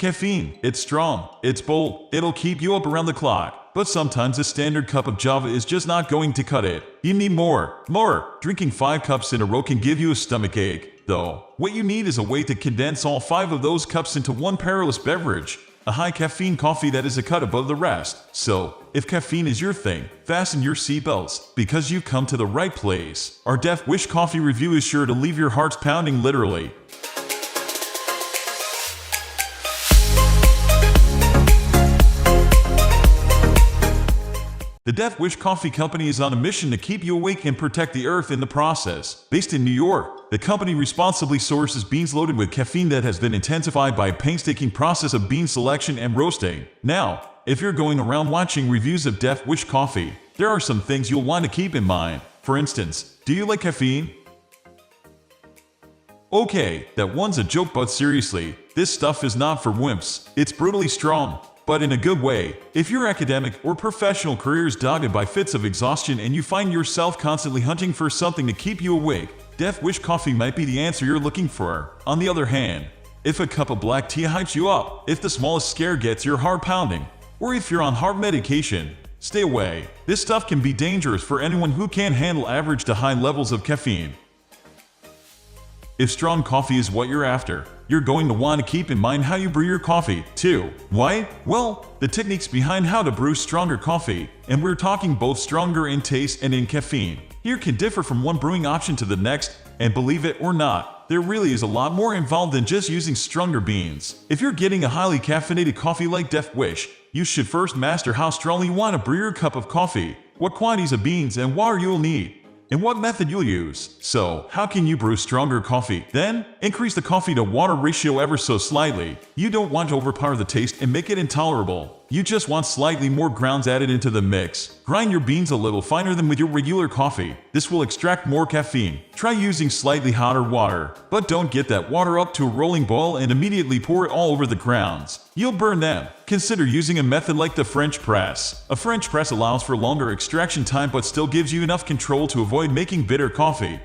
Caffeine, it's strong, it's bold, it'll keep you up around the clock. But sometimes a standard cup of Java is just not going to cut it. You need more. Drinking 5 cups in a row can give you a stomach ache, though. What you need is a way to condense all 5 of those cups into one perilous beverage. A high-caffeine coffee that is a cut above the rest. So, if caffeine is your thing, fasten your seatbelts, because you've come to the right place. Our Death Wish coffee review is sure to leave your hearts pounding literally. The Death Wish Coffee Company is on a mission to keep you awake and protect the earth in the process. Based in New York, the company responsibly sources beans loaded with caffeine that has been intensified by a painstaking process of bean selection and roasting. Now, if you're going around watching reviews of Death Wish coffee, there are some things you'll want to keep in mind. For instance, do you like caffeine? Okay, that one's a joke, but seriously, this stuff is not for wimps. It's brutally strong, but in a good way. If your academic or professional career is dogged by fits of exhaustion and you find yourself constantly hunting for something to keep you awake, Death Wish coffee might be the answer you're looking for. On the other hand, if a cup of black tea hypes you up, if the smallest scare gets your heart pounding, or if you're on heart medication, stay away. This stuff can be dangerous for anyone who can't handle average to high levels of caffeine. If strong coffee is what you're after, you're going to want to keep in mind how you brew your coffee, too. Why? Well, the techniques behind how to brew stronger coffee, and we're talking both stronger in taste and in caffeine, here can differ from one brewing option to the next, and believe it or not, there really is a lot more involved than just using stronger beans. If you're getting a highly caffeinated coffee like Death Wish, you should first master how strongly you want to brew your cup of coffee, what quantities of beans and water you'll need, and what method you'll use. So, how can you brew stronger coffee? Then, increase the coffee to water ratio ever so slightly. You don't want to overpower the taste and make it intolerable. You just want slightly more grounds added into the mix. Grind your beans a little finer than with your regular coffee. This will extract more caffeine. Try using slightly hotter water, but don't get that water up to a rolling boil and immediately pour it all over the grounds. You'll burn them. Consider using a method like the French press. A French press allows for longer extraction time but still gives you enough control to avoid making bitter coffee.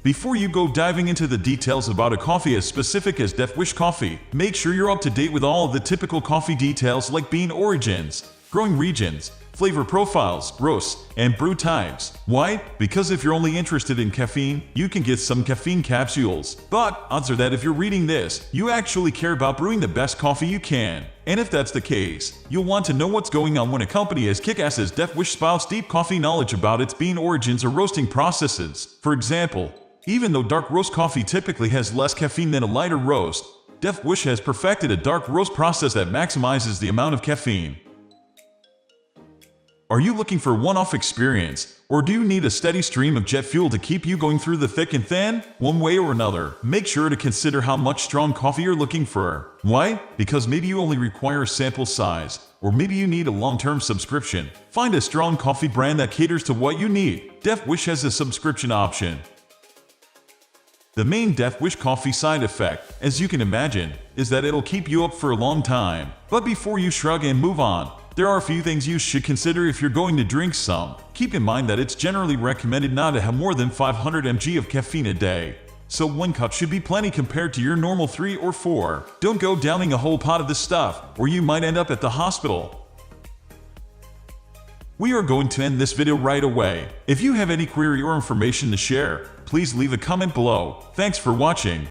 Before you go diving into the details about a coffee as specific as Death Wish coffee, make sure you're up to date with all of the typical coffee details like bean origins, growing regions, flavor profiles, roasts, and brew types. Why? Because if you're only interested in caffeine, you can get some caffeine capsules. But odds are that if you're reading this, you actually care about brewing the best coffee you can. And if that's the case, you'll want to know what's going on when a company as kick-ass as Death Wish spouts deep coffee knowledge about its bean origins or roasting processes. For example, even though dark roast coffee typically has less caffeine than a lighter roast, Death Wish has perfected a dark roast process that maximizes the amount of caffeine. Are you looking for a one-off experience, or do you need a steady stream of jet fuel to keep you going through the thick and thin? One way or another, make sure to consider how much strong coffee you're looking for. Why? Because maybe you only require a sample size, or maybe you need a long-term subscription. Find a strong coffee brand that caters to what you need. Death Wish has a subscription option. The main Death Wish coffee side effect, as you can imagine, is that it'll keep you up for a long time. But before you shrug and move on, there are a few things you should consider if you're going to drink some. Keep in mind that it's generally recommended not to have more than 500 mg of caffeine a day. So 1 cup should be plenty compared to your normal 3 or 4. Don't go downing a whole pot of this stuff, or you might end up at the hospital. We are going to end this video right away. If you have any query or information to share, please leave a comment below. Thanks for watching.